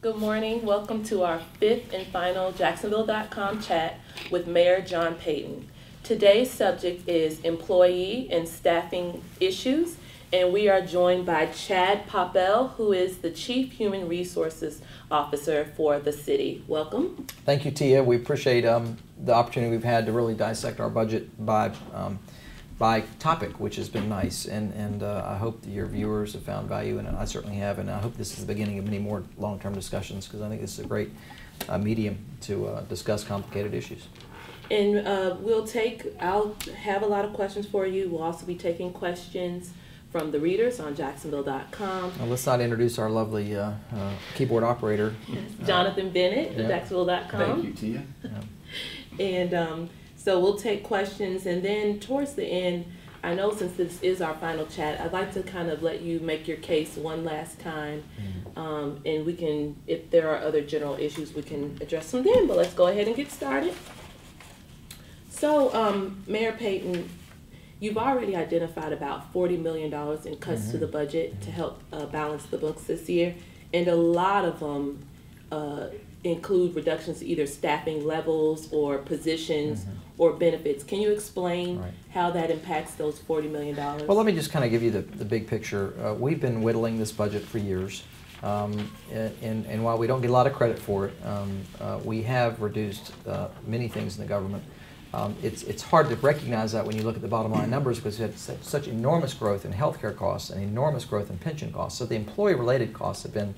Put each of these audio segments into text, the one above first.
Good morning. Welcome to our fifth and final Jacksonville.com chat with Mayor John Peyton. Today's subject is employee and staffing issues, and we are joined by Chad Poppel, who is the Chief Human Resources Officer for the city. Welcome. Thank you, Tia. We appreciate the opportunity we've had to really dissect our budget by topic, which has been nice, and I hope that your viewers have found value in it. I certainly have, and I hope this is the beginning of many more long-term discussions, because I think this is a great medium to discuss complicated issues. And I'll have a lot of questions for you. We'll also be taking questions from the readers on Jacksonville.com. Well, let's not introduce our lovely keyboard operator. Jonathan Bennett, of Jacksonville.com. Thank you, Tia. And so we'll take questions, and then towards the end, I know since this is our final chat, I'd like to kind of let you make your case one last time, and we can, if there are other general issues, we can address them then, but let's go ahead and get started. So, Mayor Peyton, you've already identified about $40 million in cuts to the budget to help balance the books this year, and a lot of them include reductions to either staffing levels or positions or benefits. Can you explain how that impacts those $40 million? Well, let me just kind of give you the big picture. We've been whittling this budget for years, and while we don't get a lot of credit for it, we have reduced many things in the government. It's hard to recognize that when you look at the bottom line numbers, because we had such enormous growth in healthcare costs and enormous growth in pension costs. So the employee-related costs have been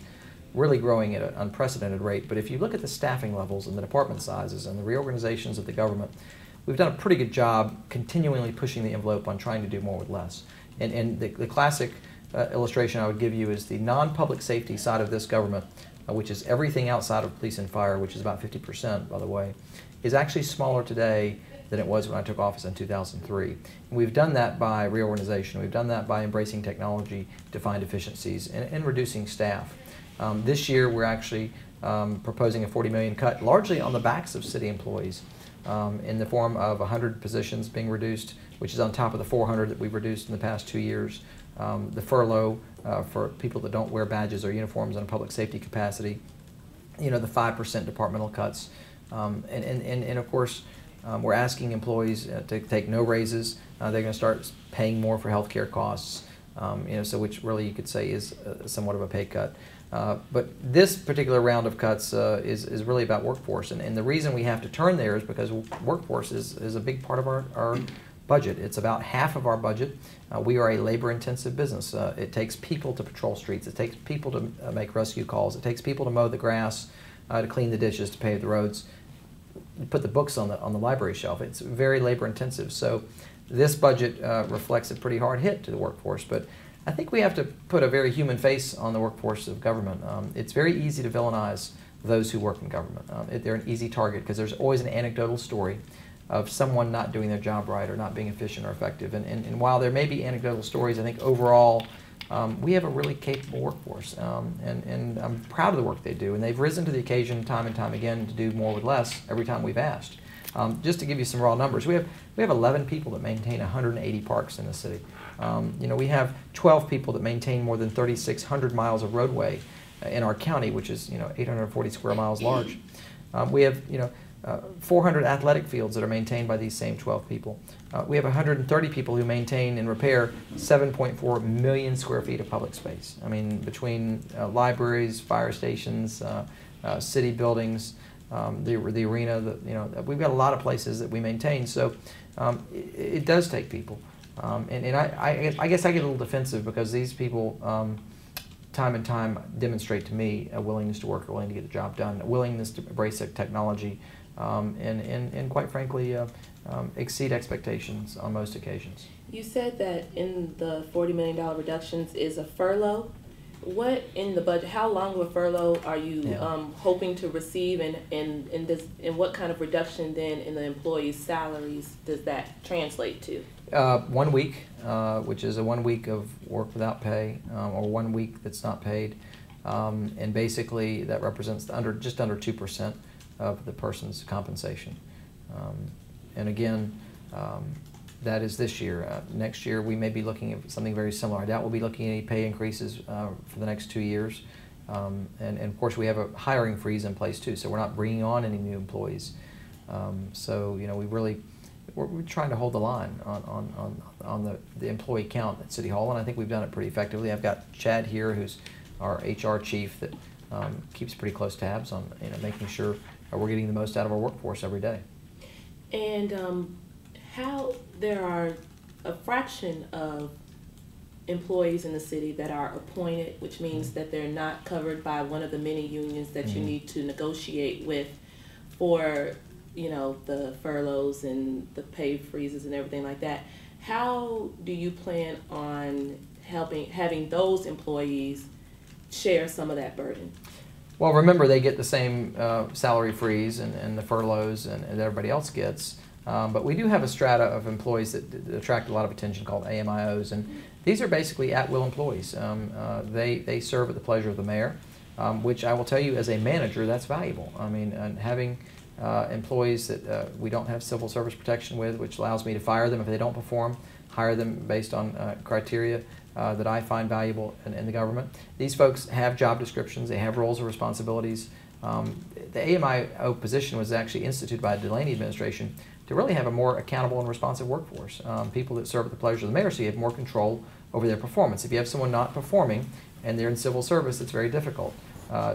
really growing at an unprecedented rate. But if you look at the staffing levels and the department sizes and the reorganizations of the government, we've done a pretty good job continually pushing the envelope on trying to do more with less. And the classic illustration I would give you is the non-public safety side of this government, which is everything outside of police and fire, which is about 50%, by the way, is actually smaller today than it was when I took office in 2003. And we've done that by reorganization. We've done that by embracing technology to find efficiencies and reducing staff. This year we're actually proposing a $40 million cut, largely on the backs of city employees, in the form of 100 positions being reduced, which is on top of the 400 that we've reduced in the past 2 years. The furlough for people that don't wear badges or uniforms in a public safety capacity, the 5% departmental cuts, and of course we're asking employees to take no raises. They're going to start paying more for health care costs, so which really you could say is somewhat of a pay cut. But this particular round of cuts is really about workforce, and the reason we have to turn there is because workforce is a big part of our budget. It's about half of our budget. We are a labor-intensive business. It takes people to patrol streets. It takes people to make rescue calls. It takes people to mow the grass, to clean the dishes, to pave the roads, put the books on the library shelf. It's very labor-intensive. So this budget reflects a pretty hard hit to the workforce, but I think we have to put a very human face on the workforce of government. It's very easy to villainize those who work in government. They're an easy target because there's always an anecdotal story of someone not doing their job right or not being efficient or effective. And while there may be anecdotal stories, I think overall we have a really capable workforce. And I'm proud of the work they do. And they've risen to the occasion time and time again to do more with less every time we've asked. Just to give you some raw numbers, we have 11 people that maintain 180 parks in the city. We have 12 people that maintain more than 3,600 miles of roadway in our county, which is 840 square miles large. We have 400 athletic fields that are maintained by these same 12 people. We have 130 people who maintain and repair 7.4 million square feet of public space. I mean, between libraries, fire stations, city buildings, the arena, we've got a lot of places that we maintain. So it does take people. And I guess I get a little defensive because these people time and time demonstrate to me a willingness to work, a willingness to get the job done, a willingness to embrace technology, and quite frankly exceed expectations on most occasions. You said that in the $40 million reductions is a furlough. What in the budget, how long of a furlough are you hoping to receive, and what kind of reduction then in the employees' salaries does that translate to? 1 week, which is a 1 week of work without pay, or 1 week that's not paid, and basically that represents just under 2% of the person's compensation. And again, that is this year. Next year we may be looking at something very similar. I doubt we'll be looking at any pay increases for the next 2 years. And of course, we have a hiring freeze in place too, so we're not bringing on any new employees. So you know, we're trying to hold the line on the employee count at City Hall, and I think we've done it pretty effectively. I've got Chad here, who's our HR chief, that keeps pretty close tabs on making sure we're getting the most out of our workforce every day. And how there are a fraction of employees in the city that are appointed, which means that they're not covered by one of the many unions that you need to negotiate with for, you know, the furloughs and the pay freezes and everything like that. How do you plan on having those employees share some of that burden? Well, remember, they get the same salary freeze and the furloughs and everybody else gets. But we do have a strata of employees that attract a lot of attention called AMIOs, and these are basically at-will employees. They serve at the pleasure of the mayor, which I will tell you, as a manager, that's valuable. I mean, and having employees that we don't have civil service protection with, which allows me to fire them if they don't perform, hire them based on criteria that I find valuable in the government. These folks have job descriptions, they have roles and responsibilities. The AMIO position was actually instituted by the Delaney administration to really have a more accountable and responsive workforce. People that serve at the pleasure of the mayor, so you have more control over their performance. If you have someone not performing and they're in civil service, it's very difficult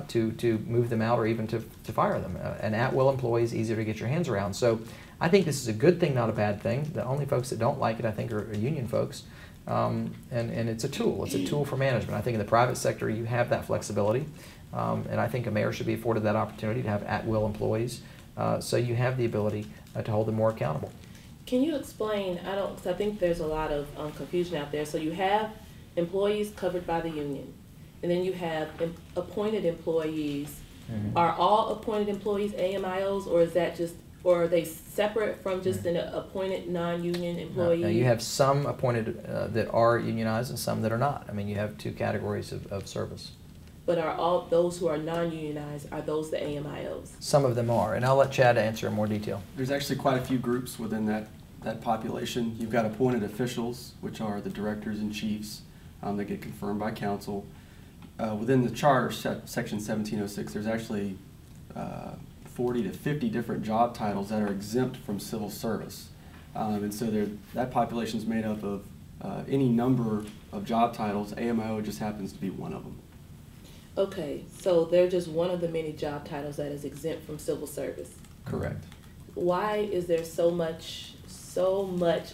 to move them out or even to fire them. An at-will employee is easier to get your hands around. So I think this is a good thing, not a bad thing. The only folks that don't like it, I think, are union folks. And it's a tool. It's a tool for management. I think in the private sector you have that flexibility. And I think a mayor should be afforded that opportunity to have at-will employees, so you have the ability to hold them more accountable. Can you explain, cause I think there's a lot of confusion out there. So you have employees covered by the union, and then you have appointed employees. Mm-hmm. Are all appointed employees AMIOs, or is that just, or are they separate from just an appointed non-union employee? No, you have some appointed that are unionized and some that are not. I mean, you have two categories of service. But are all those who are non-unionized, are those the AMIOs? Some of them are, and I'll let Chad answer in more detail. There's actually quite a few groups within that population. You've got appointed officials, which are the directors and chiefs that get confirmed by council. Within the charter, section 1706, there's actually 40 to 50 different job titles that are exempt from civil service. And so that population is made up of any number of job titles. AMIO just happens to be one of them. Okay, so they're just one of the many job titles that is exempt from civil service. Correct. Why is there so much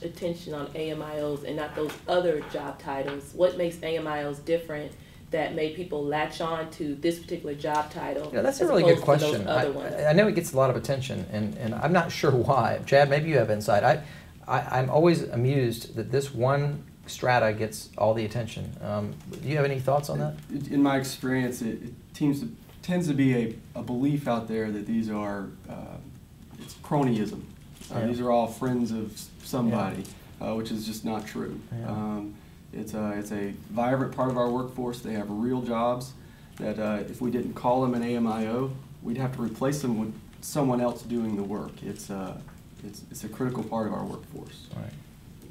attention on AMIOs and not those other job titles? What makes AMIOs different that made people latch on to this particular job title? Yeah, that's a really good question. I know it gets a lot of attention, and I'm not sure why. Chad, maybe you have insight. I'm always amused that this one strata gets all the attention. Do you have any thoughts on that? In my experience, it tends to be a belief out there that these are, it's cronyism. These are all friends of somebody, which is just not true. Yeah. It's a vibrant part of our workforce. They have real jobs that if we didn't call them an AMIO, we'd have to replace them with someone else doing the work. It's a critical part of our workforce. Right.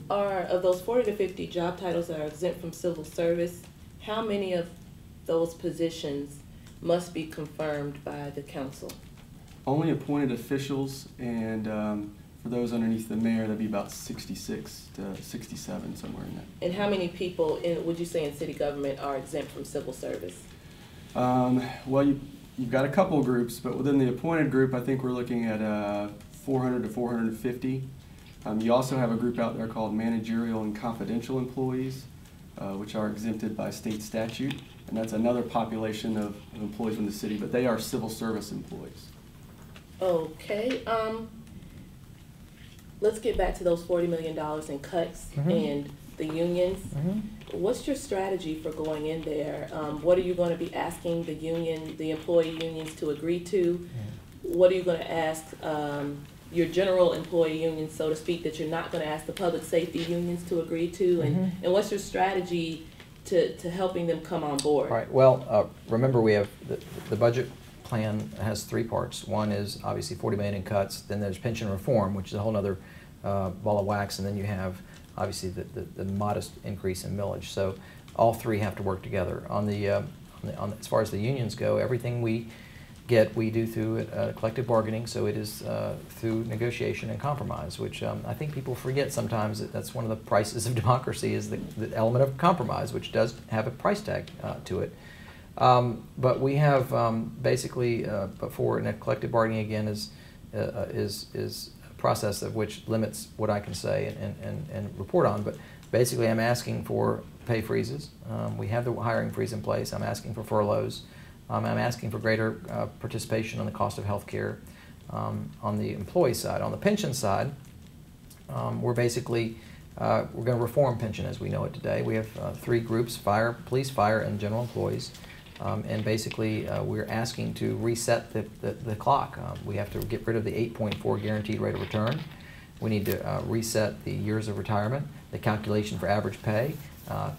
Of those 40 to 50 job titles that are exempt from civil service, how many of those positions must be confirmed by the council? Only appointed officials, and for those underneath the mayor, that'd be about 66 to 67, somewhere in that. And how many people, would you say, in city government are exempt from civil service? Well, you've got a couple groups, but within the appointed group, I think we're looking at 400 to 450. You also have a group out there called managerial and confidential employees, which are exempted by state statute, and that's another population of employees in the city, but they are civil service employees. Okay, let's get back to those $40 million in cuts and the unions. What's your strategy for going in there? What are you going to be asking the employee unions to agree to? What are you going to ask your general employee unions, so to speak, that you're not going to ask the public safety unions to agree to? And what's your strategy to helping them come on board? Right. Well, remember, we have the budget plan has three parts. One is obviously $40 million in cuts. Then there's pension reform, which is a whole other ball of wax. And then you have obviously the modest increase in millage. So all three have to work together. On the as far as the unions go, everything we get, we do through collective bargaining, so it is through negotiation and compromise, which I think people forget sometimes that that's one of the prices of democracy, is the element of compromise, which does have a price tag to it. But we have basically, before, and collective bargaining again is a process of which limits what I can say and report on, but basically I'm asking for pay freezes. We have the hiring freeze in place. I'm asking for furloughs. I'm asking for greater participation on the cost of health care on the employee side. On the pension side, we're basically we're going to reform pension as we know it today. We have three groups: fire, police, fire, and general employees. And basically, we're asking to reset the clock. We have to get rid of the 8.4 guaranteed rate of return. We need to reset the years of retirement, the calculation for average pay,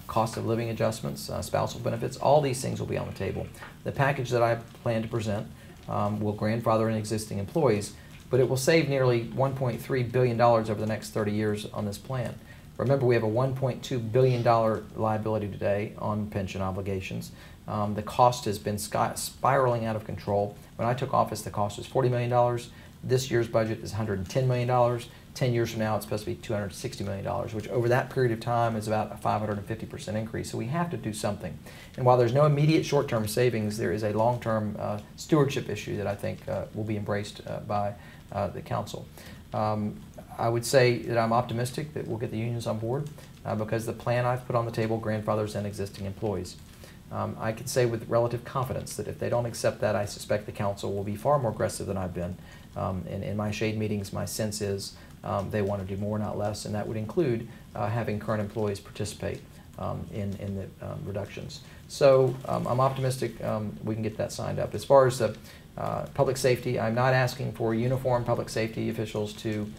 cost of living adjustments, spousal benefits. All these things will be on the table. The package that I plan to present will grandfather in existing employees, but it will save nearly $1.3 billion over the next 30 years on this plan. Remember, we have a $1.2 billion liability today on pension obligations. The cost has been spiraling out of control. When I took office, the cost was $40 million. This year's budget is $110 million. 10 years from now, it's supposed to be $260 million, which over that period of time is about a 550% increase. So we have to do something. And while there's no immediate short-term savings, there is a long-term stewardship issue that I think will be embraced by the council. I would say that I'm optimistic that we'll get the unions on board because the plan I've put on the table grandfathers in existing employees. I can say with relative confidence that if they don't accept that, I suspect the council will be far more aggressive than I've been. In my shade meetings, my sense is they want to do more, not less, and that would include having current employees participate in the reductions. So I'm optimistic we can get that signed up. As far as the public safety, I'm not asking for uniform public safety officials to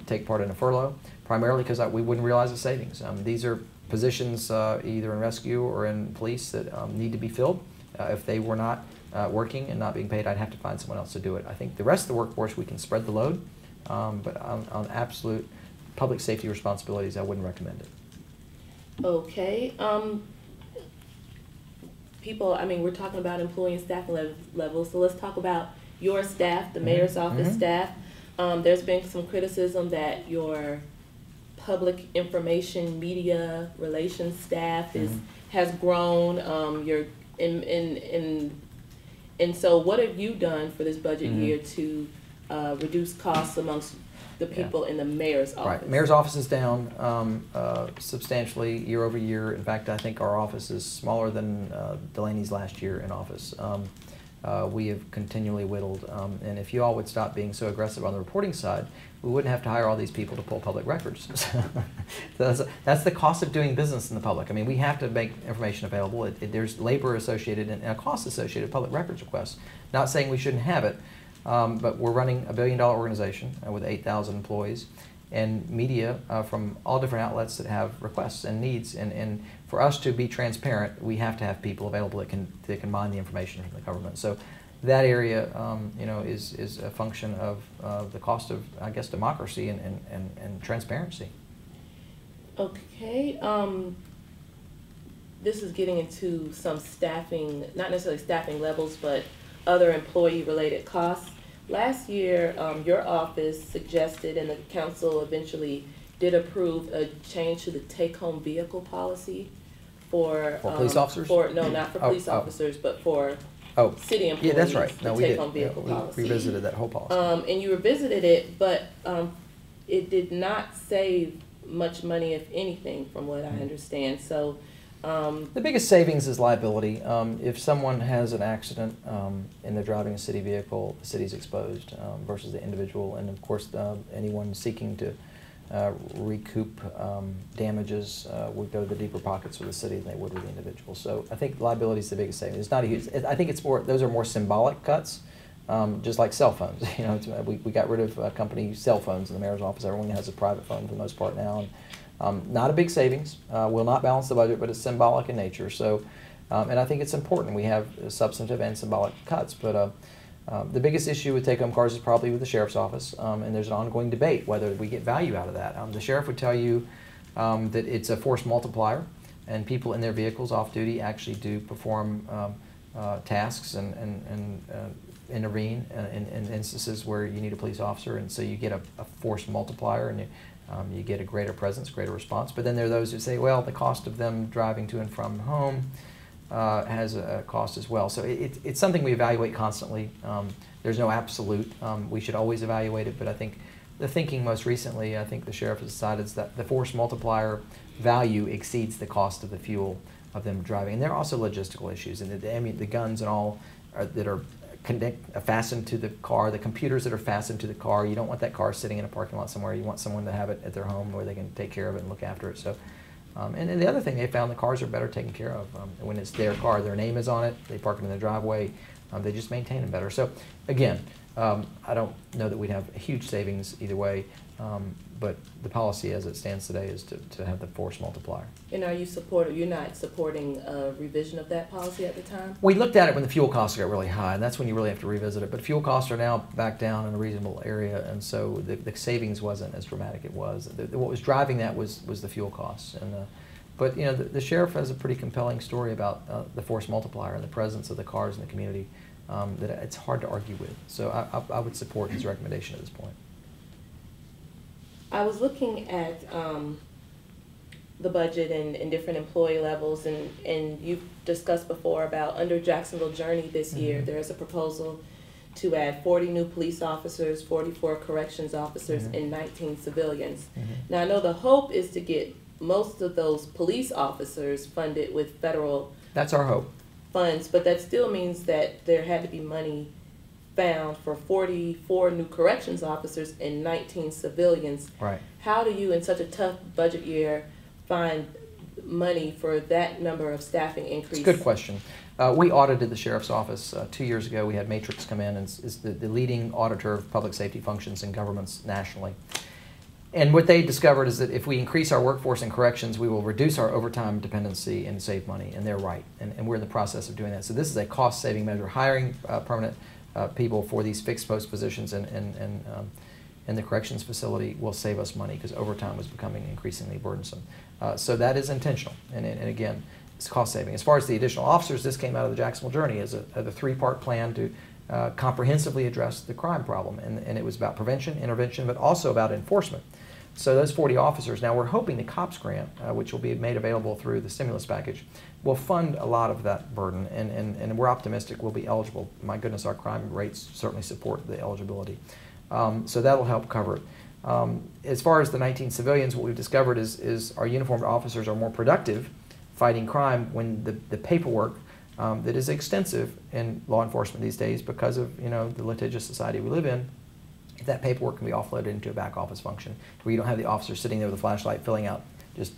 take part in a furlough, primarily because we wouldn't realize the savings. These are positions either in rescue or in police that need to be filled. If they were not working and not being paid, I'd have to find someone else to do it. I think the rest of the workforce, we can spread the load, but on absolute public safety responsibilities, I wouldn't recommend it. Okay. We're talking about employee and staff levels, so let's talk about your staff, the mayor's office staff. There's been some criticism that your public information media relations staff has grown. And so what have you done for this budget year to reduce costs amongst the people in the mayor's office? Right, mayor's office is down substantially year over year. In fact, I think our office is smaller than Delaney's last year in office. We have continually whittled, and if you all would stop being so aggressive on the reporting side, we wouldn't have to hire all these people to pull public records. That's the cost of doing business in the public. I mean, we have to make information available. There's labor associated and a cost associated with public records requests. Not saying we shouldn't have it, but we're running a $1 billion organization with 8,000 employees and media from all different outlets that have requests and needs. And for us to be transparent, we have to have people available that can mine the information from the government. So that area, is a function of the cost of, I guess, democracy and transparency. Okay. This is getting into some staffing, not necessarily staffing levels, but other employee-related costs. Last year, your office suggested, and the council eventually did approve, a change to the take-home vehicle policy for police officers? No, not for police officers, but for city employees. Yeah, that's right. No, the take-home vehicle policy. We revisited that whole policy. And you revisited it, but it did not save much money, if anything, from what I understand. So. The biggest savings is liability. If someone has an accident and they're driving a city vehicle, the city's exposed versus the individual, and of course anyone seeking to recoup damages would go to the deeper pockets of the city than they would with the individual. So I think liability is the biggest savings. It's not a huge. I think it's more. Those are more symbolic cuts, just like cell phones. We got rid of company cell phones in the mayor's office. Everyone has a private phone for the most part now. Not a big savings, will not balance the budget, but it's symbolic in nature. So, and I think it's important. We have substantive and symbolic cuts, but the biggest issue with take-home cars is probably with the sheriff's office, and there's an ongoing debate whether we get value out of that. The sheriff would tell you that it's a force multiplier. and people in their vehicles off duty actually do perform tasks and intervene in instances where you need a police officer, and so you get a force multiplier, and you get a greater presence, greater response. But then there are those who say, well, the cost of them driving to and from home has a cost as well. So it's something we evaluate constantly. There's no absolute. We should always evaluate it, but I think the thinking most recently, I think the sheriff has decided is that the force multiplier value exceeds the cost of the fuel of them driving. And there are also logistical issues, and the guns and all that are fastened to the car, the computers that are fastened to the car. You don't want that car sitting in a parking lot somewhere. You want someone to have it at their home where they can take care of it and look after it. So, and the other thing they found, the cars are better taken care of. When it's their car, their name is on it, they park it in the driveway, they just maintain them better. So again, I don't know that we'd have a huge savings either way, but the policy as it stands today is to have the force multiplier. And are you you're not supporting a revision of that policy at the time? We looked at it when the fuel costs got really high, and that's when you really have to revisit it. But fuel costs are now back down in a reasonable area, and so the savings wasn't as dramatic. It was what was driving that was the fuel costs. And but you know, the sheriff has a pretty compelling story about the force multiplier and the presence of the cars in the community that it's hard to argue with. So I would support his recommendation at this point. I was looking at the budget and different employee levels, and you've discussed before about under Jacksonville Journey this year, there's a proposal to add 40 new police officers, 44 corrections officers, and 19 civilians. Now, I know the hope is to get most of those police officers funded with federal That's our hope. funds, but that still means that there had to be money found for 44 new corrections officers and 19 civilians. Right. How do you, in such a tough budget year, find money for that number of staffing increase? It's a good question. We audited the sheriff's office 2 years ago. We had Matrix come in, and is the leading auditor of public safety functions in governments nationally. And what they discovered is that if we increase our workforce in corrections, we will reduce our overtime dependency and save money, and they're right. And we're in the process of doing that. So this is a cost-saving measure. Hiring permanent people for these fixed post positions in the corrections facility will save us money because overtime is becoming increasingly burdensome. So that is intentional, and again, it's cost saving. As far as the additional officers, this came out of the Jacksonville Journey as a three-part plan to comprehensively address the crime problem, and it was about prevention, intervention, but also about enforcement. So those 40 officers, now we're hoping the COPS grant, which will be made available through the stimulus package, will fund a lot of that burden, and we're optimistic we'll be eligible. My goodness, our crime rates certainly support the eligibility. So that'll help cover it. As far as the 19 civilians, what we've discovered is our uniformed officers are more productive fighting crime when the paperwork that is extensive in law enforcement these days because of the litigious society we live in, that paperwork can be offloaded into a back office function where you don't have the officer sitting there with a flashlight filling out just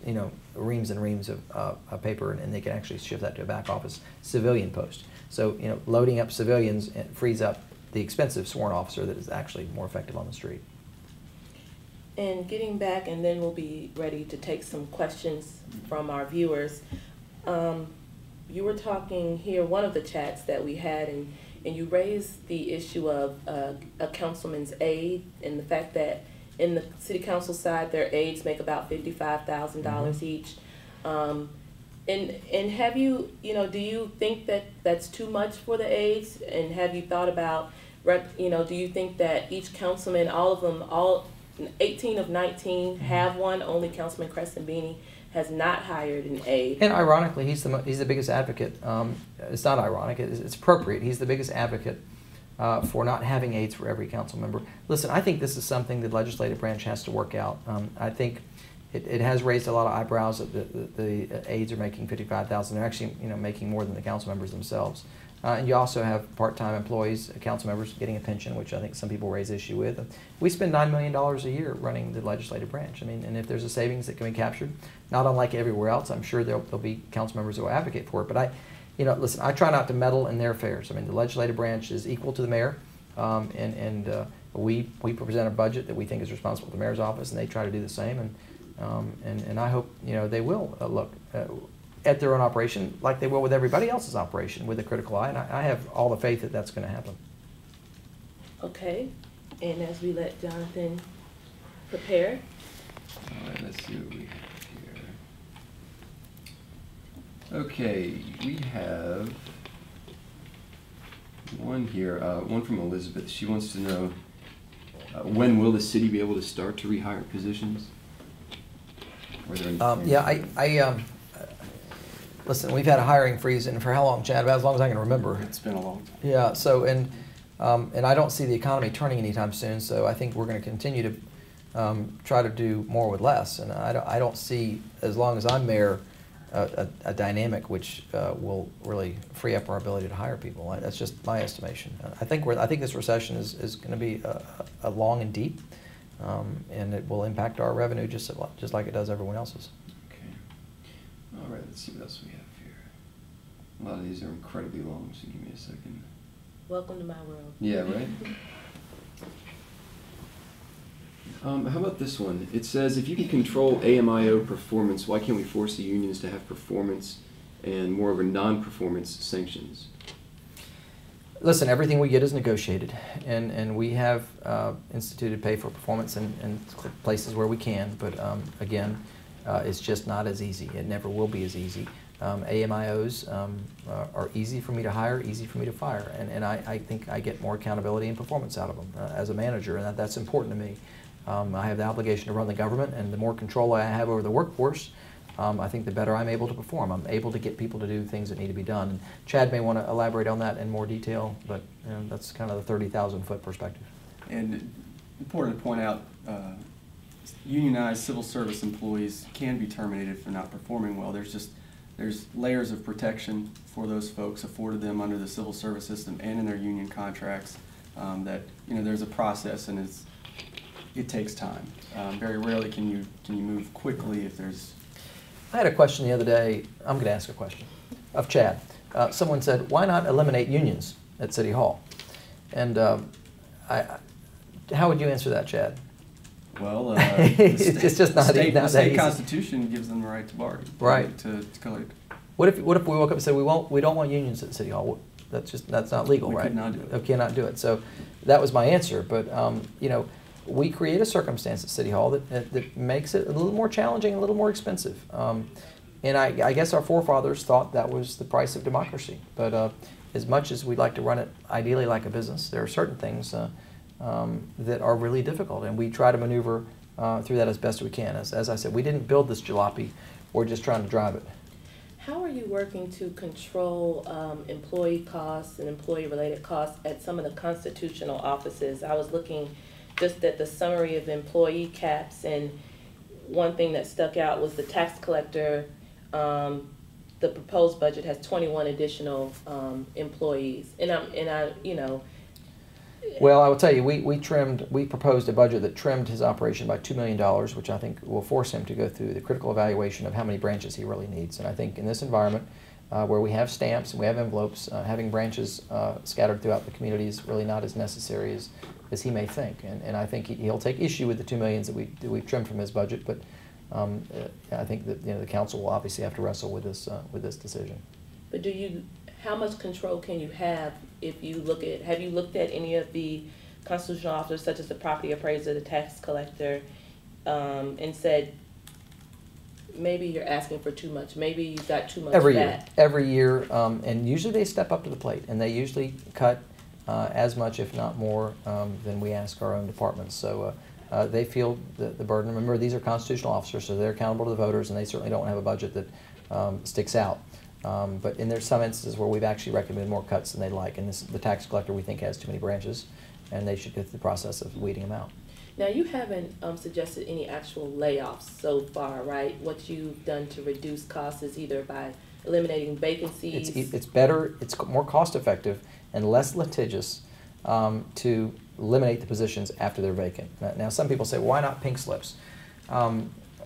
reams and reams of paper, and they can actually shift that to a back office civilian post. So loading up civilians frees up the expensive sworn officer that is actually more effective on the street. And getting back, and then we'll be ready to take some questions from our viewers. You were talking here, one of the chats that we had, and you raised the issue of a councilman's aide and the fact that in the city council side, their aides make about $55,000 each. And have you, do you think that that's too much for the aides? And have you thought about, do you think that each councilman, all of them, all 18 of 19 have one? Only Councilman Creston Beanie has not hired an aide. And ironically, he's the biggest advocate. It's not ironic, it's appropriate. He's the biggest advocate for not having aides for every council member. Listen, I think this is something the legislative branch has to work out. I think it has raised a lot of eyebrows that the aides are making $55,000. They're actually making more than the council members themselves. And you also have part-time employees, council members getting a pension, which I think some people raise issue with. We spend $9 million a year running the legislative branch. I mean, and if there's a savings that can be captured, not unlike everywhere else, I'm sure there'll be council members who will advocate for it. But listen, I try not to meddle in their affairs. I mean, the legislative branch is equal to the mayor, we present a budget that we think is responsible to the mayor's office, and they try to do the same. And I hope they will look at their own operation like they will with everybody else's operation with a critical eye, and I have all the faith that that's going to happen. Okay, and as we let Jonathan prepare. All right, let's see what we have here. Okay, we have one here, one from Elizabeth. She wants to know, when will the city be able to start to rehire positions? Are there any Yeah, listen, we've had a hiring freeze, and for how long, Chad? About as long as I can remember. It's been a long time. Yeah, so, and I don't see the economy turning anytime soon, so I think we're going to continue to try to do more with less. And I don't see, as long as I'm mayor, a dynamic which will really free up our ability to hire people. That's just my estimation. I think this recession is going to be a long and deep, and it will impact our revenue just like it does everyone else's. Okay. All right, let's see what else we have here. A lot of these are incredibly long, so give me a second. Welcome to my world. Yeah, right? How about this one? It says, if you can control AMIO performance, why can't we force the unions to have performance and moreover non-performance sanctions? Listen, everything we get is negotiated, and we have instituted pay for performance in places where we can, but again, it's just not as easy. It never will be as easy. AMIOs are easy for me to hire, easy for me to fire, and I think I get more accountability and performance out of them as a manager, and that's important to me. I have the obligation to run the government, and the more control I have over the workforce, I think the better I'm able to perform. I'm able to get people to do things that need to be done. And Chad may want to elaborate on that in more detail, but that's kind of the 30,000-foot perspective. And important to point out, unionized civil service employees can be terminated for not performing well. There's layers of protection for those folks afforded them under the civil service system and in their union contracts. That there's a process, and it takes time. Very rarely can you move quickly if there's. I had a question the other day. I'm going to ask a question of Chad. Someone said, "Why not eliminate unions at City Hall?" And how would you answer that, Chad? Well, it's just not the that state easy. Constitution gives them the right to bargain. Right. To collect. What if we woke up and said we don't want unions at City Hall? That's not legal, right? We could not do it. We cannot do it. So that was my answer. But we create a circumstance at City Hall that makes it a little more challenging, a little more expensive. And I guess our forefathers thought that was the price of democracy. But as much as we'd like to run it ideally like a business, there are certain things that are really difficult, and we try to maneuver through that as best we can. As I said, we didn't build this jalopy. We're just trying to drive it. How are you working to control employee costs and employee-related costs at some of the constitutional offices? I was looking just at the summary of employee caps, and one thing that stuck out was the tax collector. The proposed budget has 21 additional employees, and I Well, I will tell you, we proposed a budget that trimmed his operation by $2 million, which I think will force him to go through the critical evaluation of how many branches he really needs. And I think in this environment, where we have stamps and we have envelopes, having branches scattered throughout the community is really not as necessary as he may think. And I think he'll take issue with the $2 million that we've trimmed from his budget, but I think that the council will obviously have to wrestle with this decision. But how much control can you have if you have you looked at any of the constitutional officers, such as the property appraiser, the tax collector, and said, maybe you're asking for too much, maybe you've got too much Every year, and usually they step up to the plate, and they usually cut as much, if not more, than we ask our own departments. So they feel the burden. Remember, these are constitutional officers, so they're accountable to the voters, and they certainly don't have a budget that sticks out. But there's some instances where we've actually recommended more cuts than they like, and the tax collector we think has too many branches, and they should go through the process of weeding them out. Now, you haven't suggested any actual layoffs so far, right? What you've done to reduce costs is either by eliminating vacancies. It's better, it's more cost effective and less litigious to eliminate the positions after they're vacant. Now some people say, why not pink slips?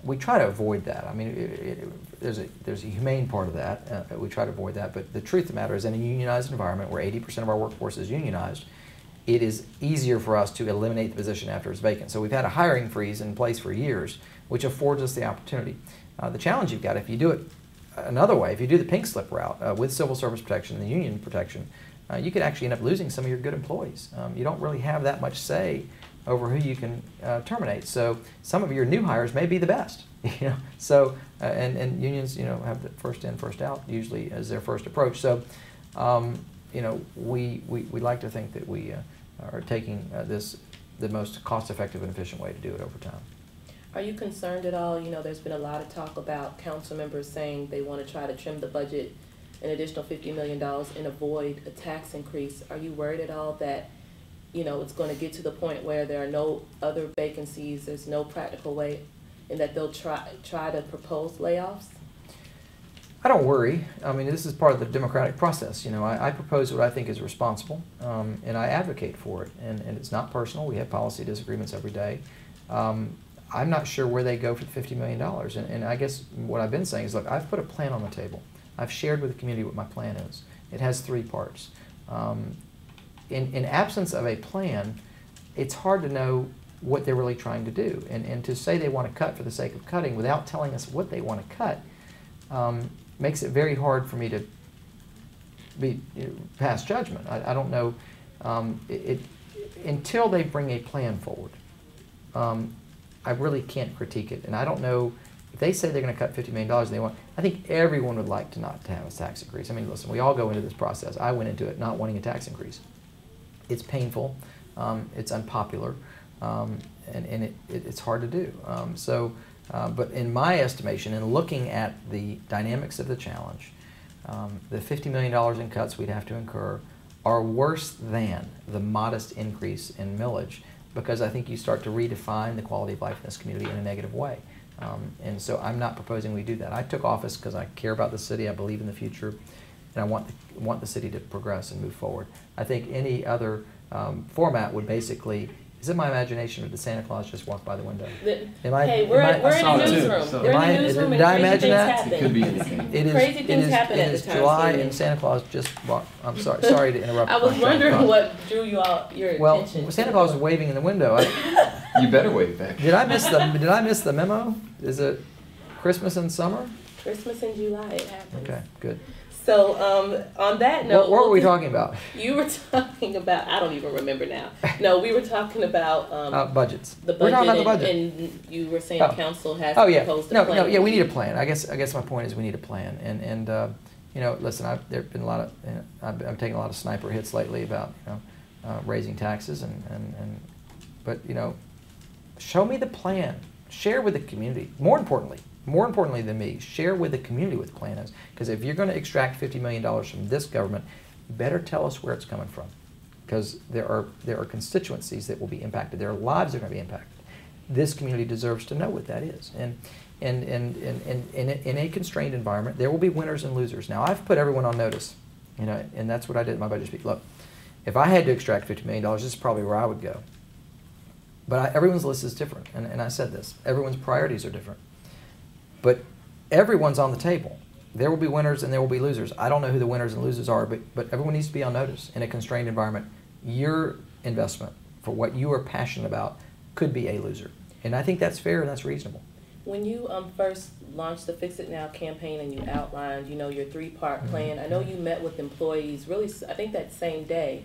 We try to avoid that. I mean, there's a humane part of that. We try to avoid that. But the truth of the matter is, in a unionized environment where 80% of our workforce is unionized, it is easier for us to eliminate the position after it's vacant. So we've had a hiring freeze in place for years, which affords us the opportunity. The challenge you've got, if you do it another way, if you do the pink slip route with civil service protection and the union protection, you could actually end up losing some of your good employees. You don't really have that much say over who you can terminate. So some of your new hires may be the best, you know. So and unions, you know, have the first in, first out usually as their first approach. So you know, we like to think that we are taking this the most cost-effective and efficient way to do it over time. Are you concerned at all? You know, there's been a lot of talk about council members saying they want to try to trim the budget an additional $50 million and avoid a tax increase. Are you worried at all that, you know, it's going to get to the point where there are no other vacancies, there's no practical way, and that they'll try to propose layoffs? I don't worry. I mean, this is part of the democratic process. You know, I propose what I think is responsible, and I advocate for it. And it's not personal. We have policy disagreements every day. I'm not sure where they go for the $50 million. And I guess what I've been saying is, look, I've put a plan on the table. I've shared with the community what my plan is. It has 3 parts. In absence of a plan, it's hard to know what they're really trying to do. And to say they want to cut for the sake of cutting without telling us what they want to cut makes it very hard for me to pass judgment. I don't know. Until they bring a plan forward, I really can't critique it. And I don't know if they say they're going to cut $50 million and they want. I think everyone would like to not to have a tax increase. I mean, listen, we all go into this process. I went into it not wanting a tax increase. It's painful. It's unpopular, and it's hard to do. But in my estimation, in looking at the dynamics of the challenge, the $50 million in cuts we'd have to incur are worse than the modest increase in millage, because I think you start to redefine the quality of life in this community in a negative way. And so I'm not proposing we do that. I took office because I care about the city, I believe in the future, and I want the city to progress and move forward. I think any other format would basically. Is it my imagination, or did Santa Claus just walk by the window? Hey, we're in the newsroom. We're in the newsroom, did I and crazy imagine things that? happen. It could be anything. Crazy things happen at the time. July, and Santa Claus just walked. I'm sorry to interrupt. I was wondering what drew your attention. Well, Santa Claus was waving in the window. You better wave back. Did I miss the memo? Is it Christmas in summer? Christmas in July, it happens. Okay, good. So on that note, what were we talking about? You were talking about, I don't even remember now. No, we were talking about budgets. The budget. We're talking about the budget. And you were saying council has yeah. proposed a plan. No, yeah, we need a plan. I guess my point is we need a plan. And you know, listen, there've been a lot of, you know, I'm taking a lot of sniper hits lately about, you know, raising taxes but you know, show me the plan. Share with the community. More importantly than me, share with the community what the plan is. Because if you're going to extract $50 million from this government, you better tell us where it's coming from. Because there are constituencies that will be impacted. Their lives are going to be impacted. This community deserves to know what that is. And in a constrained environment, there will be winners and losers. Now, I've put everyone on notice, you know, and that's what I did in my budget speak. Look, if I had to extract $50 million, this is probably where I would go. But everyone's list is different, and I said this. Everyone's priorities are different. But everyone's on the table. There will be winners and there will be losers. I don't know who the winners and losers are, but everyone needs to be on notice. In a constrained environment, your investment for what you are passionate about could be a loser. And I think that's fair and that's reasonable. When you first launched the Fix It Now campaign and you outlined, you know, your 3-part plan, I know you met with employees really, I think that same day,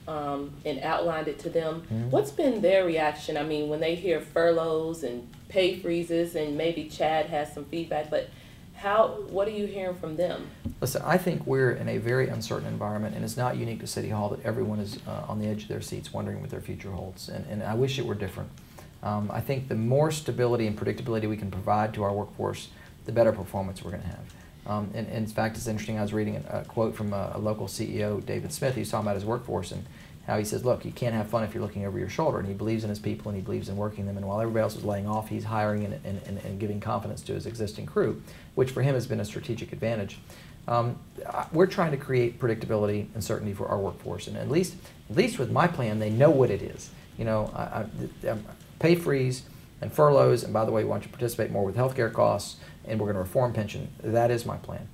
and outlined it to them. What's been their reaction? I mean, when they hear furloughs and pay freezes, and maybe Chad has some feedback, but what are you hearing from them? Listen, I think we're in a very uncertain environment, and it's not unique to City Hall that everyone is on the edge of their seats wondering what their future holds, and I wish it were different. I think the more stability and predictability we can provide to our workforce, the better performance we're going to have. And in fact, it's interesting, I was reading a quote from a local CEO, David Smith. He was talking about his workforce and how he says, look, you can't have fun if you're looking over your shoulder. And he believes in his people and he believes in working them. And while everybody else is laying off, he's hiring and giving confidence to his existing crew, which for him has been a strategic advantage. We're trying to create predictability and certainty for our workforce. And at least with my plan, they know what it is. You know, pay freeze and furloughs, and by the way, we want you to participate more with healthcare costs, and we're going to reform pension. That is my plan.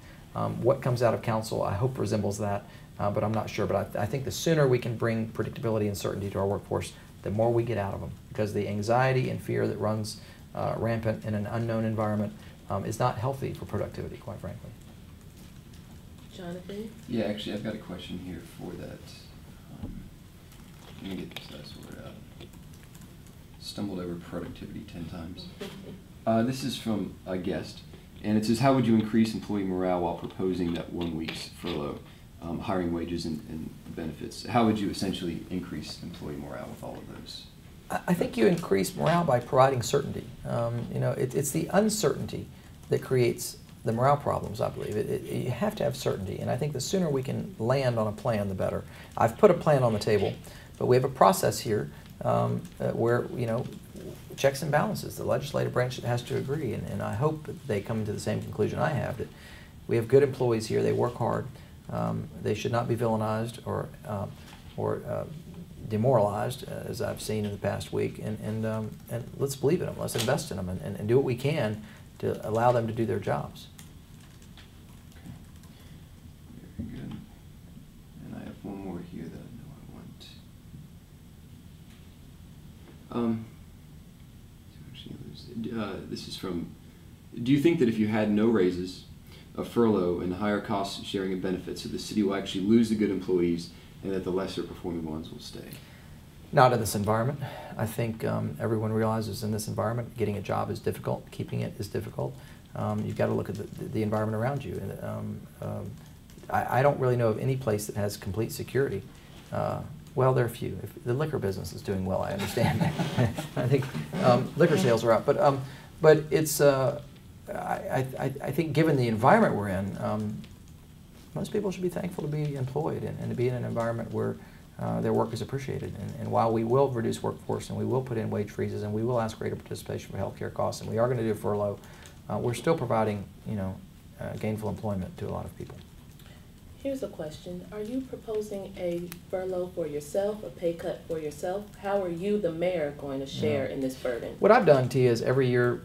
What comes out of council, I hope, resembles that. But I'm not sure. But I think the sooner we can bring predictability and certainty to our workforce, the more we get out of them. Because the anxiety and fear that runs rampant in an unknown environment is not healthy for productivity, quite frankly. Jonathan? Yeah, actually, I've got a question here for that. Let me get this sorted out. stumbled over productivity 10 times. This is from a guest, and it says, how would you increase employee morale while proposing that 1 week's furlough, hiring wages and benefits? How would you essentially increase employee morale with all of those? I think you increase morale by providing certainty. You know, it's the uncertainty that creates the morale problems, I believe. You have to have certainty, and I think the sooner we can land on a plan, the better. I've put a plan on the table, but we have a process here where, you know, checks and balances. The legislative branch has to agree, and I hope that they come to the same conclusion I have, that we have good employees here, they work hard, they should not be villainized or demoralized, as I've seen in the past week, and let's believe in them, let's invest in them, and do what we can to allow them to do their jobs. Okay. Very good. And I have one more here that I know I want. This is from, do you think that if you had no raises, a furlough, and higher cost sharing of benefits, that the city will actually lose the good employees and that the lesser performing ones will stay? Not in this environment. I think everyone realizes in this environment getting a job is difficult, keeping it is difficult. You've got to look at the environment around you. I don't really know of any place that has complete security. Well, there are a few. If the liquor business is doing well, I understand that. I think liquor sales are up, but it's. I think given the environment we're in, most people should be thankful to be employed and to be in an environment where their work is appreciated. And while we will reduce workforce and we will put in wage freezes and we will ask greater participation for healthcare costs and we are going to do a furlough, we're still providing, you know, gainful employment to a lot of people. Here's a question. Are you proposing a furlough for yourself, a pay cut for yourself? How are you, the mayor, going to share in this burden? What I've done, Tia, is every year,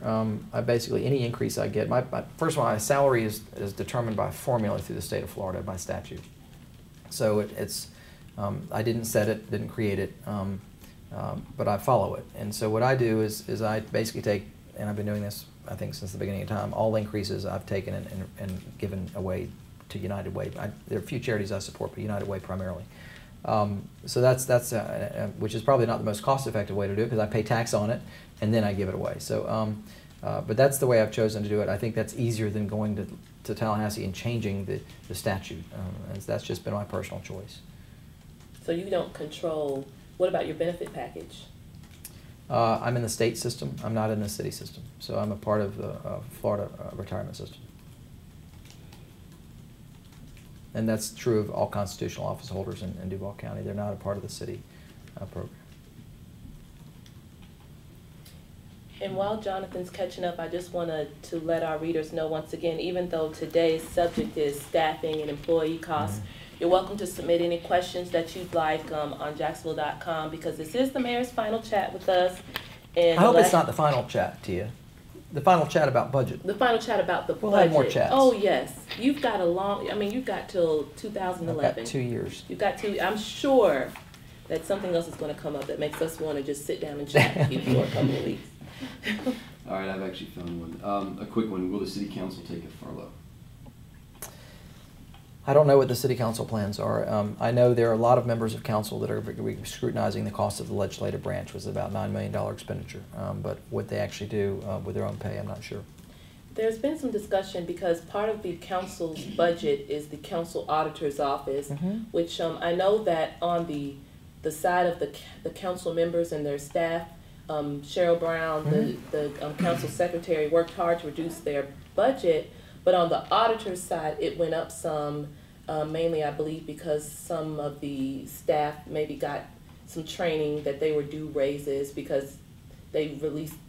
I basically, any increase I get, first of all, my salary is determined by formula through the state of Florida by statute. So it's, I didn't set it, didn't create it, but I follow it. And so what I do is I basically take, and I've been doing this, I think, since the beginning of time, all increases I've taken and given away to United Way. There are a few charities I support, but United Way primarily. So that's which is probably not the most cost-effective way to do it because I pay tax on it and then I give it away. So, but that's the way I've chosen to do it. I think that's easier than going to Tallahassee and changing the statute. And that's just been my personal choice. So you don't control. What about your benefit package? I'm in the state system. I'm not in the city system. So I'm a part of the Florida retirement system. And that's true of all constitutional office holders in Duval County. They're not a part of the city program. And while Jonathan's catching up, I just wanted to let our readers know once again, even though today's subject is staffing and employee costs, you're welcome to submit any questions that you'd like on Jacksonville.com because this is the mayor's final chat with us. And I hope it's not the final chat, Tia. The final chat about budget. The final chat about the budget. We'll have more chats. Oh, yes. You've got a long, I mean, you've got till 2011. I've got 2 years. You've got 2, I'm sure that something else is going to come up that makes us want to just sit down and chat with you for a couple of weeks. All right, I've actually found one. A quick one. Will the city council take a furlough? I don't know what the city council plans are. I know there are a lot of members of council that are scrutinizing the cost of the legislative branch, which is about $9 million expenditure. But what they actually do with their own pay, I'm not sure. There's been some discussion because part of the council's budget is the council auditor's office, which I know that on the side of the council members and their staff, Cheryl Brown, the council secretary, worked hard to reduce their budget. But on the auditor's side, it went up some, mainly I believe because some of the staff maybe got some training that they were due raises because they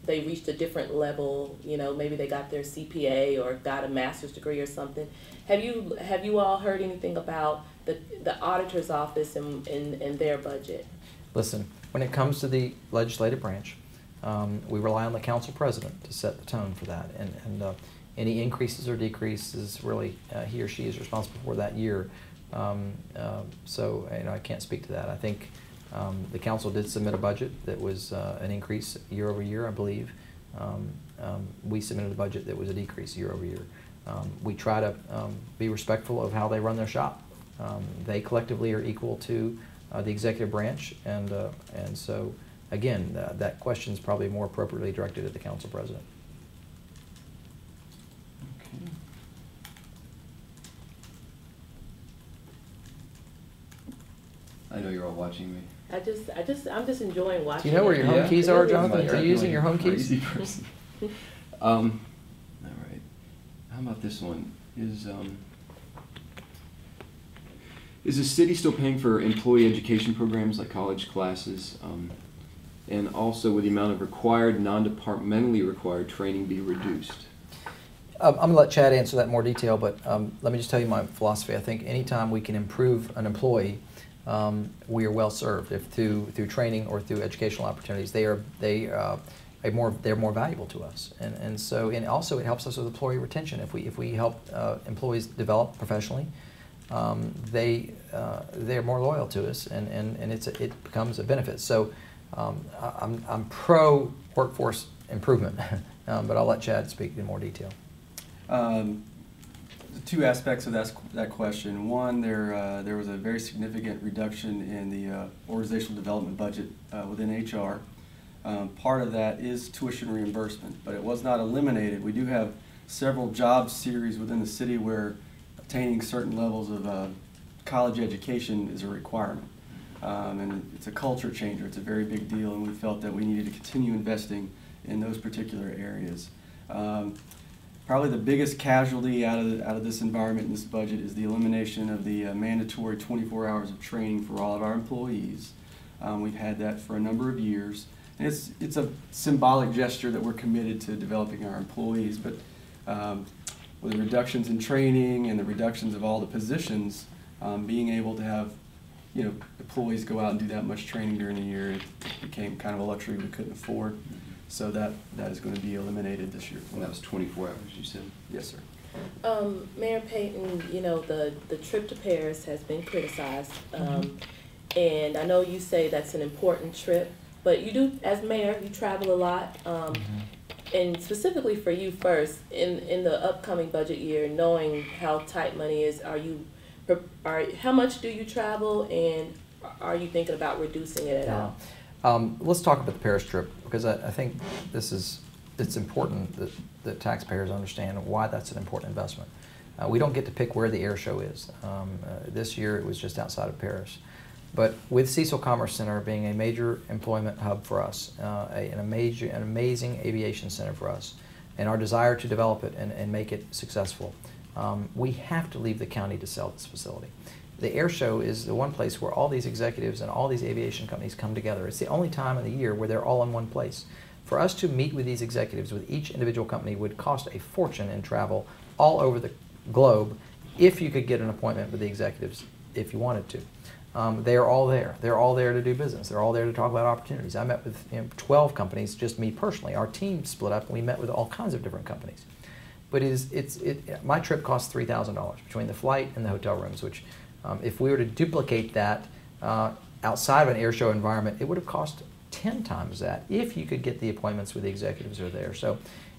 reached a different level. You know, maybe they got their CPA or got a master's degree or something. Have you all heard anything about the auditor's office and their budget? Listen, when it comes to the legislative branch, we rely on the council president to set the tone for that, and any increases or decreases, really, he or she is responsible for that year. So you know, I can't speak to that. I think the council did submit a budget that was an increase year over year, I believe. We submitted a budget that was a decrease year over year. We try to be respectful of how they run their shop. They collectively are equal to the executive branch, and so again, that question is probably more appropriately directed at the council president. Okay. I know you're all watching me. I'm just enjoying watching. Do you know where your home keys are, Jonathan? Are you using your home keys? Crazy person. All right. How about this one? Is the city still paying for employee education programs like college classes? And also, will the amount of required, non-departmentally required training be reduced? I'm going to let Chad answer that in more detail, but let me just tell you my philosophy. I think anytime we can improve an employee, we are well served. If through training or through educational opportunities, they're more valuable to us. And also it helps us with employee retention. If we help employees develop professionally, they're more loyal to us, and it becomes a benefit. So I'm pro workforce improvement, but I'll let Chad speak in more detail. Two aspects of that question. One, there was a very significant reduction in the organizational development budget within HR. Part of that is tuition reimbursement, but it was not eliminated. We do have several job series within the city where attaining certain levels of college education is a requirement. And it's a culture changer. It's a very big deal, and we felt that we needed to continue investing in those particular areas. Probably the biggest casualty out of this environment in this budget is the elimination of the mandatory 24 hours of training for all of our employees. We've had that for a number of years. And it's a symbolic gesture that we're committed to developing our employees, but with the reductions in training and the reductions of all the positions, being able to have employees go out and do that much training during the year, it became kind of a luxury we couldn't afford. So that is going to be eliminated this year. And that was 24 hours, you said? Yes, sir. Mayor Peyton, the trip to Paris has been criticized, and I know you say that's an important trip, but you do, as mayor, you travel a lot, and specifically for you first, in the upcoming budget year, knowing how tight money is, how much do you travel, and are you thinking about reducing it at all? Let's talk about the Paris trip, because I think it's important that taxpayers understand why that's an important investment. We don't get to pick where the air show is. This year it was just outside of Paris. But with Cecil Commerce Center being a major employment hub for us, an amazing aviation center for us, and our desire to develop it and make it successful, we have to leave the county to sell this facility. The air show is the one place where all these executives and all these aviation companies come together. It's the only time in the year where they're all in one place. For us to meet with these executives with each individual company would cost a fortune in travel all over the globe if you could get an appointment with the executives if you wanted to. They are all there. They're all there to do business. They're all there to talk about opportunities. I met with 12 companies, just me personally. Our team split up and we met with all kinds of different companies. But my trip cost $3,000 between the flight and the hotel rooms, which if we were to duplicate that outside of an air show environment, it would have cost 10 times that if you could get the appointments with the executives who are there. So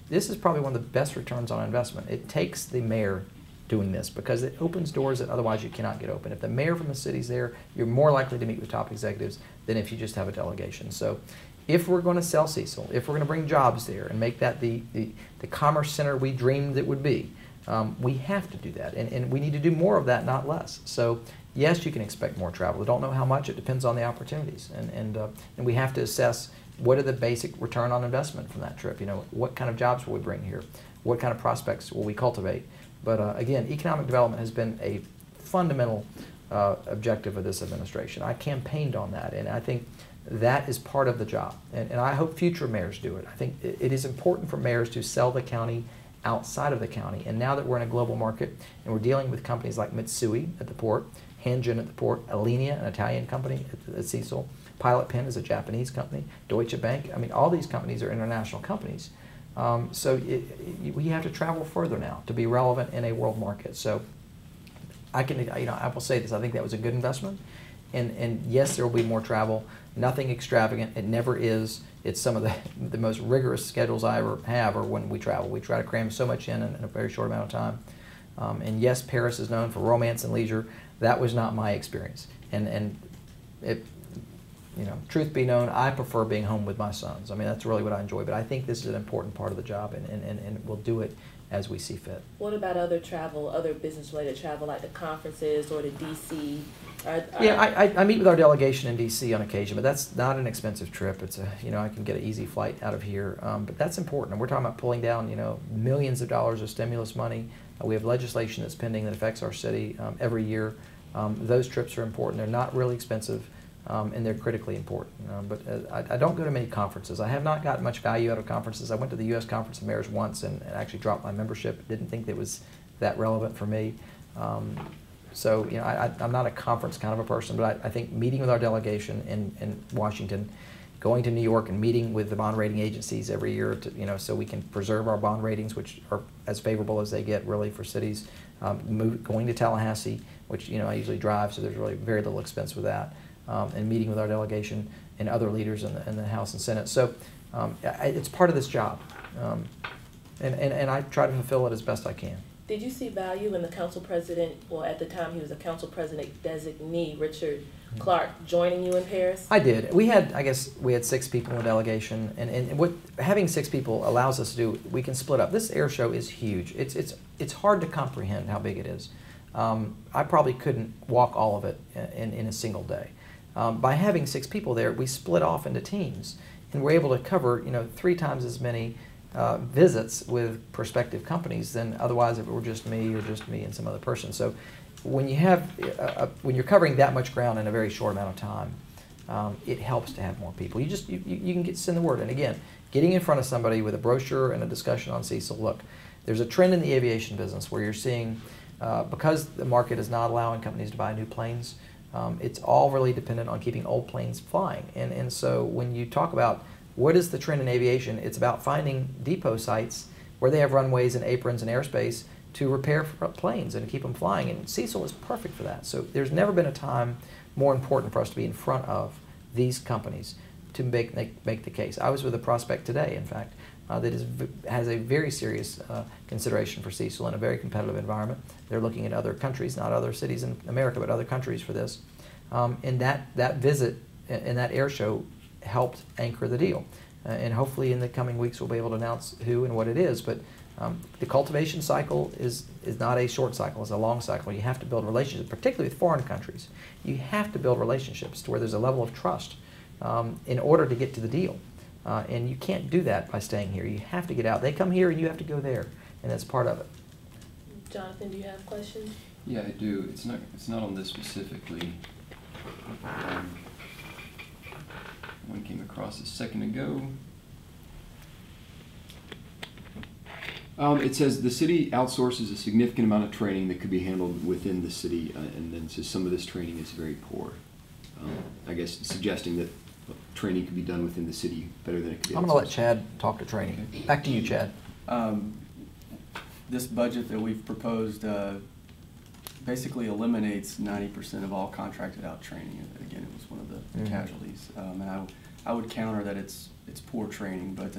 this is probably one of the best returns on investment. It takes the mayor doing this because it opens doors that otherwise you cannot get open. If the mayor from the city's there, you're more likely to meet with top executives than if you just have a delegation. So if we're going to sell Cecil, if we're going to bring jobs there and make that the commerce center we dreamed it would be, we have to do that, and we need to do more of that, not less. So yes, you can expect more travel. I don't know how much. It depends on the opportunities, and we have to assess what are the basic return on investment from that trip. What kind of jobs will we bring here? What kind of prospects will we cultivate? But again, economic development has been a fundamental objective of this administration. I campaigned on that, and I think that is part of the job, and I hope future mayors do it. I think it is important for mayors to sell the county outside of the county. And now that we're in a global market and we're dealing with companies like Mitsui at the port, Hanjin at the port, Alenia, an Italian company at Cecil, Pilot Pen is a Japanese company, Deutsche Bank, I mean, all these companies are international companies. So we have to travel further now to be relevant in a world market. So I will say this, I think that was a good investment. And yes, there will be more travel, nothing extravagant, it never is. It's some of the most rigorous schedules I ever have are when we travel. We try to cram so much in a very short amount of time. And yes, Paris is known for romance and leisure. That was not my experience. And it, truth be known, I prefer being home with my sons. I mean, that's really what I enjoy, but I think this is an important part of the job, and we'll do it as we see fit. What about other travel, other business-related travel, like the conferences or the DC? Yeah, I meet with our delegation in DC on occasion, but that's not an expensive trip. It's I can get an easy flight out of here, but that's important. And we're talking about pulling down, millions of dollars of stimulus money. We have legislation that's pending that affects our city every year. Those trips are important. They're not really expensive, and they're critically important. But I don't go to many conferences. I have not gotten much value out of conferences. I went to the U.S. Conference of Mayors once and actually dropped my membership. Didn't think that was that relevant for me. So I'm not a conference kind of a person, but I think meeting with our delegation in Washington, going to New York and meeting with the bond rating agencies every year, so we can preserve our bond ratings, which are as favorable as they get really for cities. Going to Tallahassee, which I usually drive, so there's really very little expense with that, and meeting with our delegation and other leaders in the House and Senate. So it's part of this job, and I try to fulfill it as best I can. Did you see value in the council president, well, at the time he was a council president designee, Richard Clark, joining you in Paris? I did. We had 6 people in the delegation, and what having 6 people allows us to do, we can split up. This air show is huge. It's hard to comprehend how big it is. I probably couldn't walk all of it in a single day. By having 6 people there, we split off into teams, and we're able to cover 3 times as many visits with prospective companies than otherwise if it were just me and some other person. So when you have when you're covering that much ground in a very short amount of time, it helps to have more people. You can send the word. And again, getting in front of somebody with a brochure and a discussion on Cecil. Look, there's a trend in the aviation business where you're seeing because the market is not allowing companies to buy new planes. It's all really dependent on keeping old planes flying. And so when you talk about what is the trend in aviation, it's about finding depot sites where they have runways and aprons and airspace to repair planes and to keep them flying. And Cecil is perfect for that. So there's never been a time more important for us to be in front of these companies to make the case. I was with a prospect today, in fact, that has a very serious consideration for Cecil in a very competitive environment. They're looking at other countries, not other cities in America, but other countries for this. And that visit and that air show helped anchor the deal. And hopefully in the coming weeks we'll be able to announce who and what it is. But the cultivation cycle is not a short cycle, it's a long cycle. You have to build relationships, particularly with foreign countries. You have to build relationships to where there's a level of trust in order to get to the deal. And you can't do that by staying here. You have to get out. They come here and you have to go there, and that's part of it. Jonathan, do you have questions? Yeah, I do. It's not on this specifically. One came across a second ago. It says the city outsources a significant amount of training that could be handled within the city, and then it says some of this training is very poor. I guess suggesting that training could be done within the city better than it could be outsourced. I'm going to let Chad talk to training. Okay. Back to you, Chad. This budget that we've proposed basically eliminates 90% of all contracted out training. Again, it was one of the casualties. And I would counter that it's poor training, but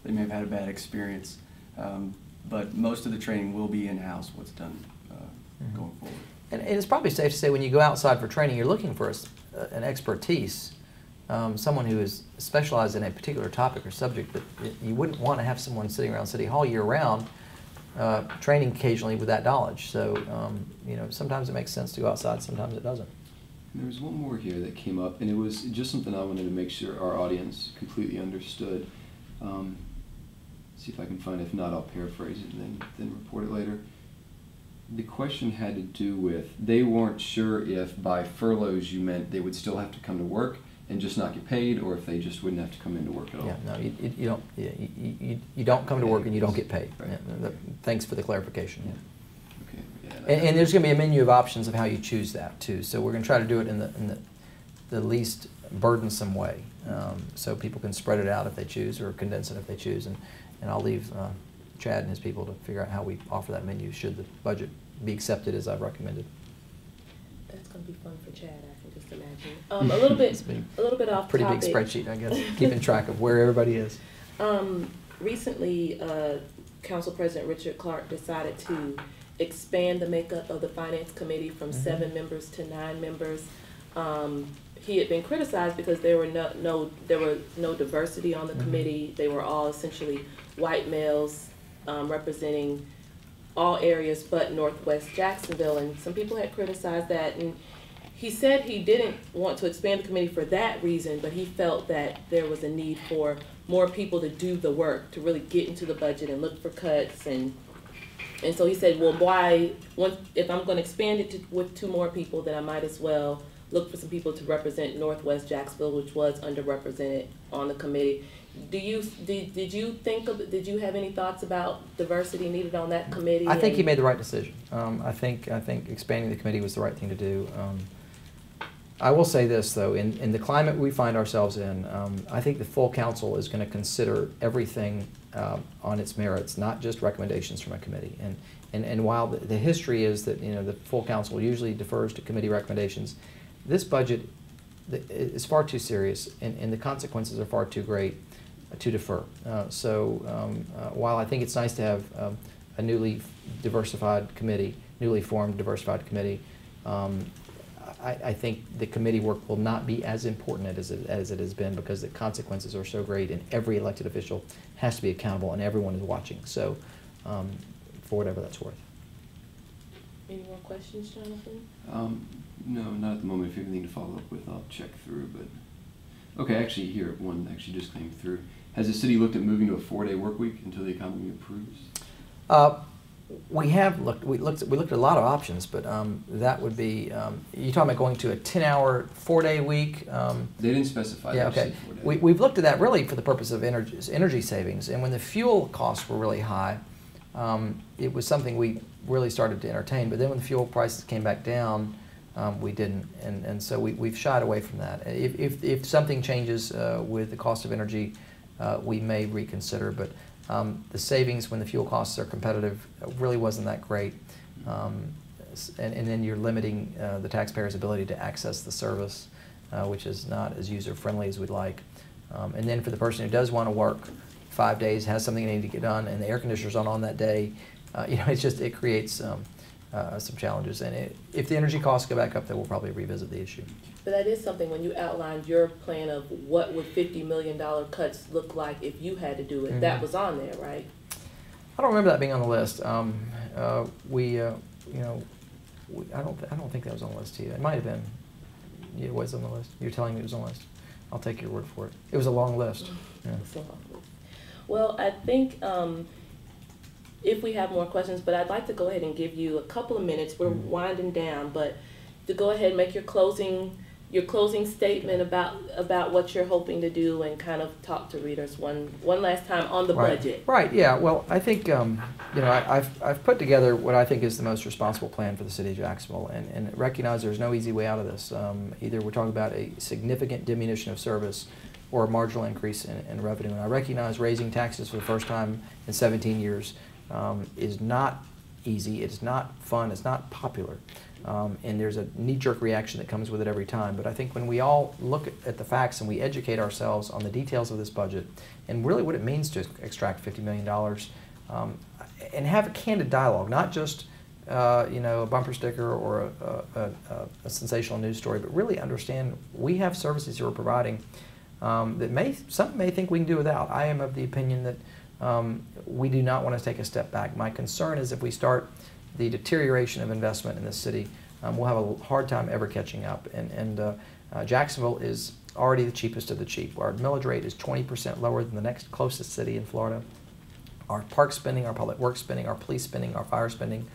they may have had a bad experience. But most of the training will be in-house, what's done going forward. And it's probably safe to say when you go outside for training, you're looking for an expertise, someone who is specialized in a particular topic or subject that you wouldn't want to have someone sitting around City Hall year round training occasionally with that knowledge. So, sometimes it makes sense to go outside, sometimes it doesn't. There was one more here that came up, and it was just something I wanted to make sure our audience completely understood. See if I can find it. If not, I'll paraphrase it and then report it later. The question had to do with they weren't sure if by furloughs you meant they would still have to come to work and just not get paid, or if they just wouldn't have to come into work at all. Yeah, no, you don't. You don't come to work and you don't get paid. Right. Yeah, thanks for the clarification. Yeah. Okay. Yeah, and there's going to be a menu of options of how you choose that too. So we're going to try to do it in the least burdensome way, so people can spread it out if they choose, or condense it if they choose. And I'll leave Chad and his people to figure out how we offer that menu should the budget be accepted as I've recommended. That's going to be fun for Chad, I can just imagine. A little bit off pretty topic. Big spreadsheet, I guess, keeping track of where everybody is. Recently, Council President Richard Clark decided to expand the makeup of the Finance Committee from 7 members to 9 members. he had been criticized because there was no diversity on the committee. They were all essentially white males representing all areas but Northwest Jacksonville, and some people had criticized that. And he said he didn't want to expand the committee for that reason, but he felt that there was a need for more people to do the work, to really get into the budget and look for cuts. And so he said, well, if I'm going to expand it with 2 more people, then I might as well look for some people to represent Northwest Jacksonville, which was underrepresented on the committee. Did you have any thoughts about diversity needed on that committee? I think he made the right decision. I think expanding the committee was the right thing to do. I will say this, though, in the climate we find ourselves in, I think the full council is going to consider everything on its merits, not just recommendations from a committee. And while the history is that the full council usually defers to committee recommendations, this budget is far too serious, and the consequences are far too great to defer. While I think it's nice to have a newly formed diversified committee, I think the committee work will not be as important as it has been, because the consequences are so great, and every elected official has to be accountable, and everyone is watching. So, for whatever that's worth. Any more questions, Jonathan? No, not at the moment. If you have anything to follow up with, I'll check through. But okay, actually, here one actually just came through. Has the city looked at moving to a 4-day work week until the economy improves? We have looked. We looked at a lot of options, but that would be. You're talking about going to a 10-hour, 4-day week. They didn't specify. Yeah, okay. We've looked at that really for the purpose of energy savings, and when the fuel costs were really high, it was something we really started to entertain. But then when the fuel prices came back down, we didn't, and so we've shied away from that. If something changes with the cost of energy, we may reconsider. But the savings when the fuel costs are competitive really wasn't that great, and then you're limiting the taxpayer's ability to access the service, which is not as user-friendly as we'd like. And then for the person who does want to work 5 days, has something they need to get done, and the air conditioner's on that day, it creates some challenges. And if the energy costs go back up, then we'll probably revisit the issue. But that is something, when you outlined your plan of what would $50 million cuts look like if you had to do it, that was on there, right? I don't remember that being on the list. I don't think that was on the list either. It might have been. It was on the list. You're telling me it was on the list. I'll take your word for it. It was a long list. Yeah. It's a long list. Well, I think if we have more questions, but I'd like to go ahead and give you a couple of minutes. We're winding down, but to go ahead and make your closing statement about what you're hoping to do, and kind of talk to readers one last time on the budget. Right. Yeah. Well, I think I've put together what I think is the most responsible plan for the city of Jacksonville, and recognize there's no easy way out of this. Either we're talking about a significant diminution of service or a marginal increase in revenue. And I recognize raising taxes for the first time in 17 years is not easy. It's not fun. It's not popular. And there's a knee-jerk reaction that comes with it every time. But I think when we all look at the facts and we educate ourselves on the details of this budget and really what it means to extract $50 million, and have a candid dialogue, not just a bumper sticker or a sensational news story, but really understand we have services that we're providing that some may think we can do without. I am of the opinion that we do not want to take a step back. My concern is if we start the deterioration of investment in this city, we'll have a hard time ever catching up. And Jacksonville is already the cheapest of the cheap. Our millage rate is 20% lower than the next closest city in Florida. Our park spending, our public works spending, our police spending, our fire spending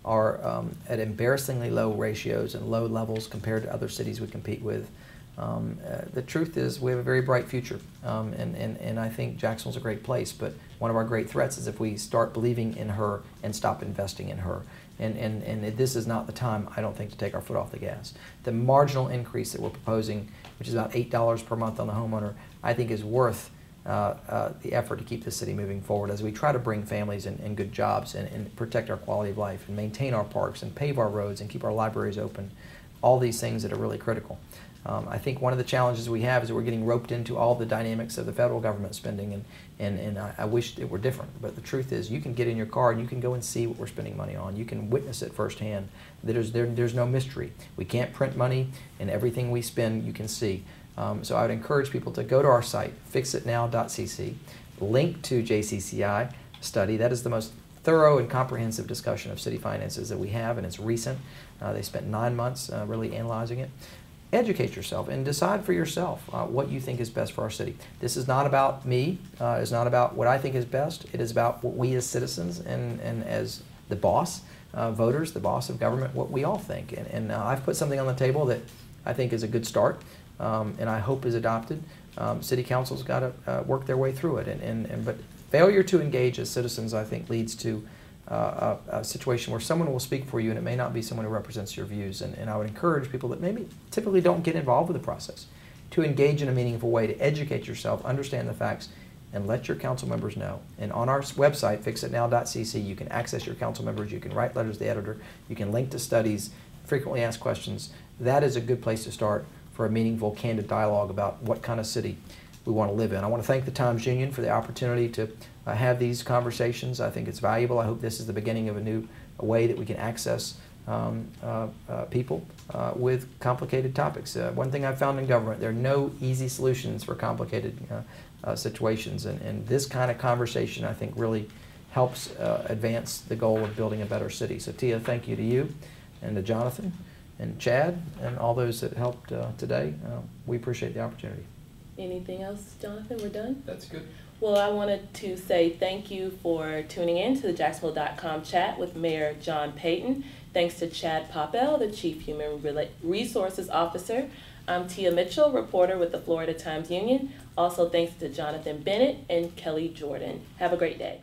are at embarrassingly low ratios and low levels compared to other cities we compete with. The truth is we have a very bright future, and I think Jacksonville's a great place, but one of our great threats is if we start believing in her and stop investing in her. And this is not the time, I don't think, to take our foot off the gas. The marginal increase that we're proposing, which is about $8 per month on the homeowner, I think is worth the effort to keep the city moving forward as we try to bring families and good jobs and protect our quality of life and maintain our parks and pave our roads and keep our libraries open, all these things that are really critical. I think one of the challenges we have is that we're getting roped into all the dynamics of the federal government spending, and I wish it were different. But the truth is, you can get in your car and you can go and see what we're spending money on. You can witness it firsthand. There's no mystery. We can't print money, and everything we spend you can see. So I would encourage people to go to our site, fixitnow.cc, link to JCCI study. That is the most thorough and comprehensive discussion of city finances that we have, and it's recent. They spent 9 months really analyzing it. Educate yourself and decide for yourself what you think is best for our city. This is not about me. It's not about what I think is best. It is about what we as citizens and as the boss, voters, the boss of government, what we all think. And I've put something on the table that I think is a good start, and I hope is adopted. City council's got to work their way through it. But failure to engage as citizens, I think, leads to a situation where someone will speak for you, and it may not be someone who represents your views. And I would encourage people that maybe typically don't get involved with the process to engage in a meaningful way, to educate yourself, understand the facts, and let your council members know. And on our website, fixitnow.cc, you can access your council members, you can write letters to the editor, you can link to studies, frequently asked questions. That is a good place to start for a meaningful, candid dialogue about what kind of city we want to live in. I want to thank the Times Union for the opportunity to have these conversations. I think it's valuable. I hope this is the beginning of a new way that we can access people with complicated topics. One thing I've found in government, there are no easy solutions for complicated situations, and this kind of conversation, I think, really helps advance the goal of building a better city. So Tia, thank you to you and to Jonathan and Chad and all those that helped today. We appreciate the opportunity. Anything else, Jonathan? We're done? That's good. Well, I wanted to say thank you for tuning in to the Jacksonville.com chat with Mayor John Peyton. Thanks to Chad Poppel, the Chief Human Resources Officer. I'm Tia Mitchell, reporter with the Florida Times Union. Also thanks to Jonathan Bennett and Kelly Jordan. Have a great day.